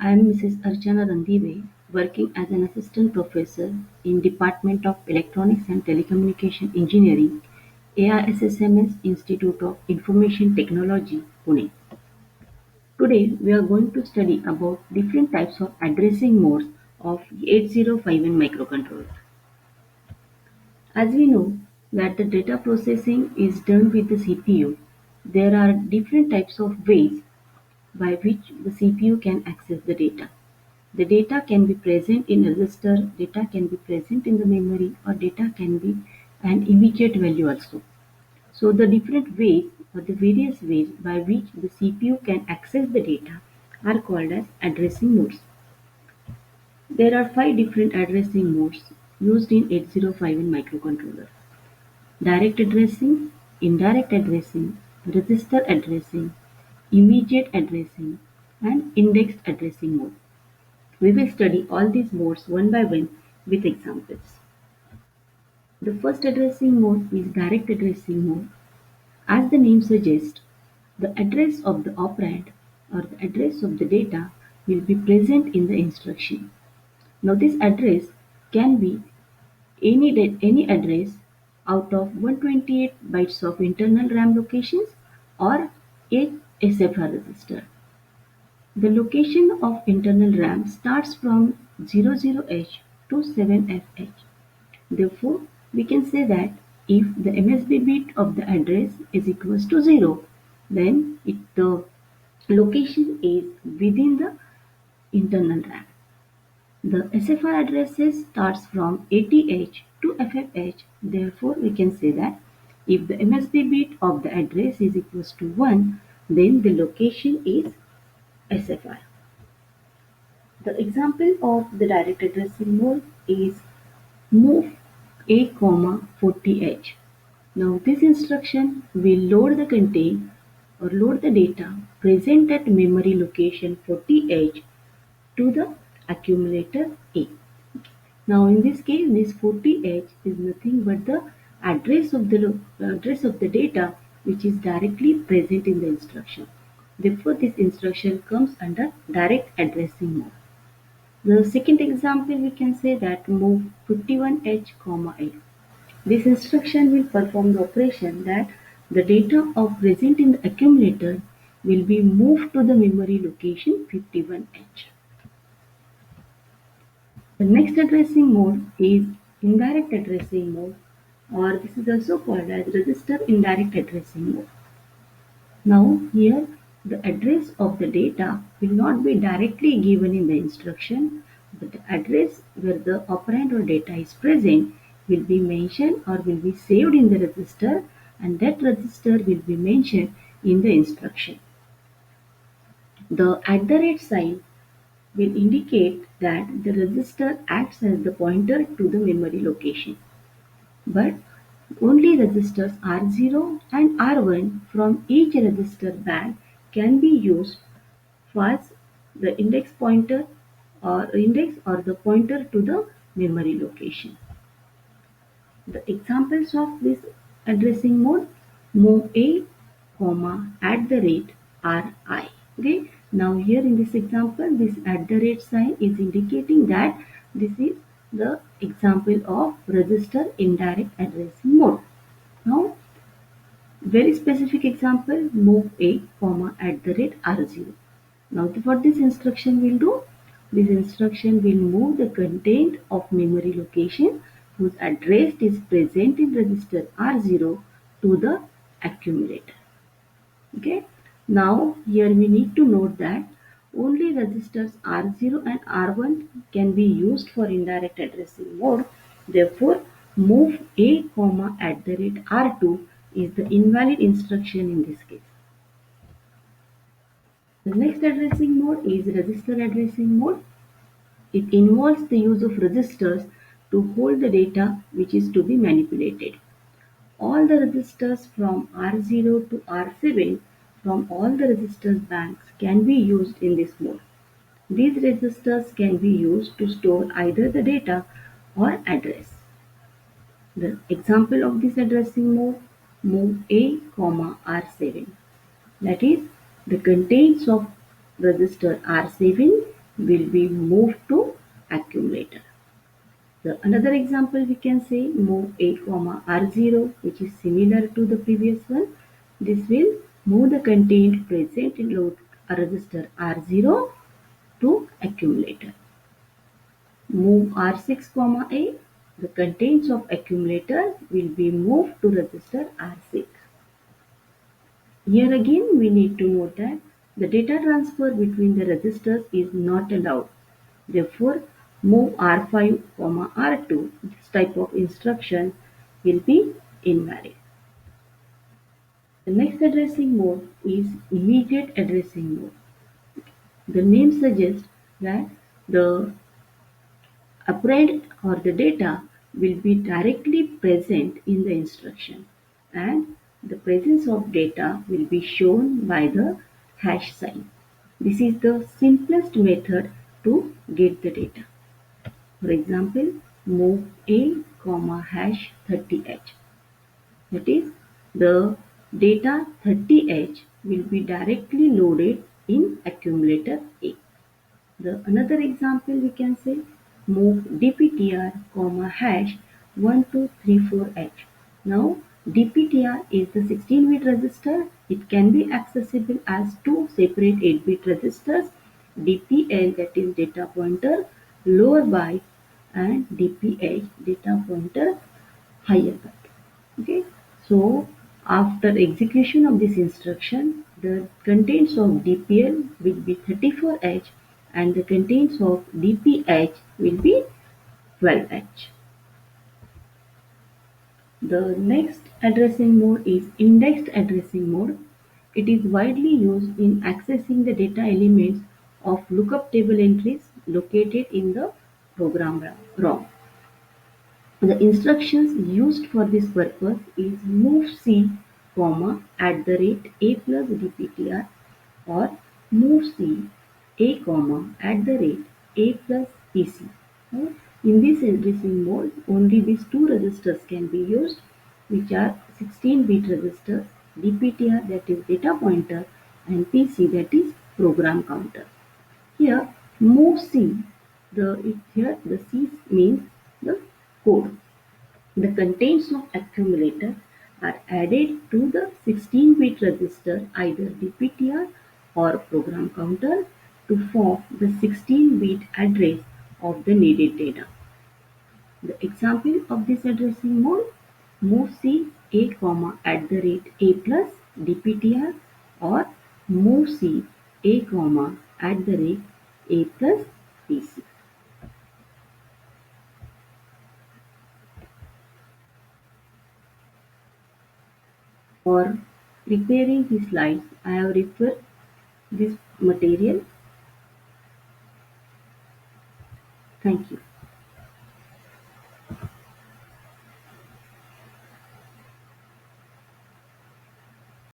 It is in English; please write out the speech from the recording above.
I am Mrs. Archana Randive, working as an assistant professor in Department of Electronics and Telecommunication Engineering, AISSMS Institute of Information Technology, Pune. Today we are going to study about different types of addressing modes of 8051 microcontroller. As we know that the data processing is done with the CPU, there are different types of ways by which the CPU can access the data. The data can be present in a register, data can be present in the memory, or data can be an immediate value also. So the different ways or the various ways by which the CPU can access the data are called as addressing modes. There are five different addressing modes used in 8051 microcontroller. Direct addressing, indirect addressing, register addressing, immediate addressing, and indexed addressing mode. We will study all these modes one by one with examples. The first addressing mode is direct addressing mode. As the name suggests, the address of the operand or the address of the data will be present in the instruction. Now this address can be any address out of 128 bytes of internal RAM locations or a SFR register. The location of internal RAM starts from 00H to 7FH. Therefore, we can say that if the MSB bit of the address is equals to 0, then the location is within the internal RAM. The SFR addresses starts from 80H to FFH. Therefore, we can say that if the MSB bit of the address is equals to 1, then the location is SFR. The example of the direct addressing mode is move A, 40H. Now this instruction will load the content or load the data present at memory location 40H to the accumulator A. Now in this case, this 40H is nothing but the address of the data which is directly present in the instruction. Therefore, this instruction comes under direct addressing mode. The second example, we can say that move 51H, A. This instruction will perform the operation that the data of present in the accumulator will be moved to the memory location 51H. The next addressing mode is indirect addressing mode, or this is also called as register indirect addressing mode. Now here the address of the data will not be directly given in the instruction, but the address where the operand or data is present will be mentioned or will be saved in the register, and that register will be mentioned in the instruction. The @sign will indicate that the register acts as the pointer to the memory location. But only registers R0 and R1 from each register bank can be used as the index pointer or index or the pointer to the memory location. The examples of this addressing mode: move A, @RI. Okay. Now here in this example, this @sign is indicating that this is the example of register indirect addressing mode. Now, very specific example, move A, @R0. Now what this instruction will do? This instruction will move the content of memory location whose address is present in register R0 to the accumulator. Okay. Now here we need to note that only registers R0 and R1 can be used for indirect addressing mode. Therefore, move A, @R2 is the invalid instruction in this case. The next addressing mode is register addressing mode. It involves the use of registers to hold the data which is to be manipulated. All the registers from R0 to R7 from all the registers banks can be used in this mode. These registers can be used to store either the data or address. The example of this addressing mode, move A, R7. That is, the contents of register R7 will be moved to accumulator. The another example we can say move A comma R0, which is similar to the previous one. This will move the content present in load register R0 to accumulator. Move R6 comma A, the contents of accumulator will be moved to register R6. Here again we need to note that the data transfer between the registers is not allowed. Therefore, move R5, R2, this type of instruction will be invalid. The next addressing mode is immediate addressing mode. The name suggests that the operand or the data will be directly present in the instruction, and the presence of data will be shown by the hash sign. This is the simplest method to get the data. For example, move A, hash 30H. That is, the data 30H will be directly loaded in accumulator A. The another example we can say move dptr, hash 1234H. Now dptr is the 16-bit register. It can be accessible as two separate 8-bit registers, dpl, that is data pointer lower byte, and dph, data pointer higher byte. Okay, so after execution of this instruction, the contents of dpl will be 34H and the contents of dph will be 12H. The next addressing mode is indexed addressing mode. It is widely used in accessing the data elements of lookup table entries located in the program ROM. The instructions used for this purpose is move-c, @a plus dptr, or move-c, a plus pc. Right? In this addressing mode, only these two registers can be used, which are 16-bit registers, dptr, that is data pointer, and pc, that is program counter. Here, move C, here the C means the code. The contents of accumulator are added to the 16-bit register, either dptr or program counter, to form the 16-bit address of the needed data. The example of this addressing mode, move C A, @a plus dptr, or move C A, @a plus pc. For preparing the slides, I have referred this material. Thank you.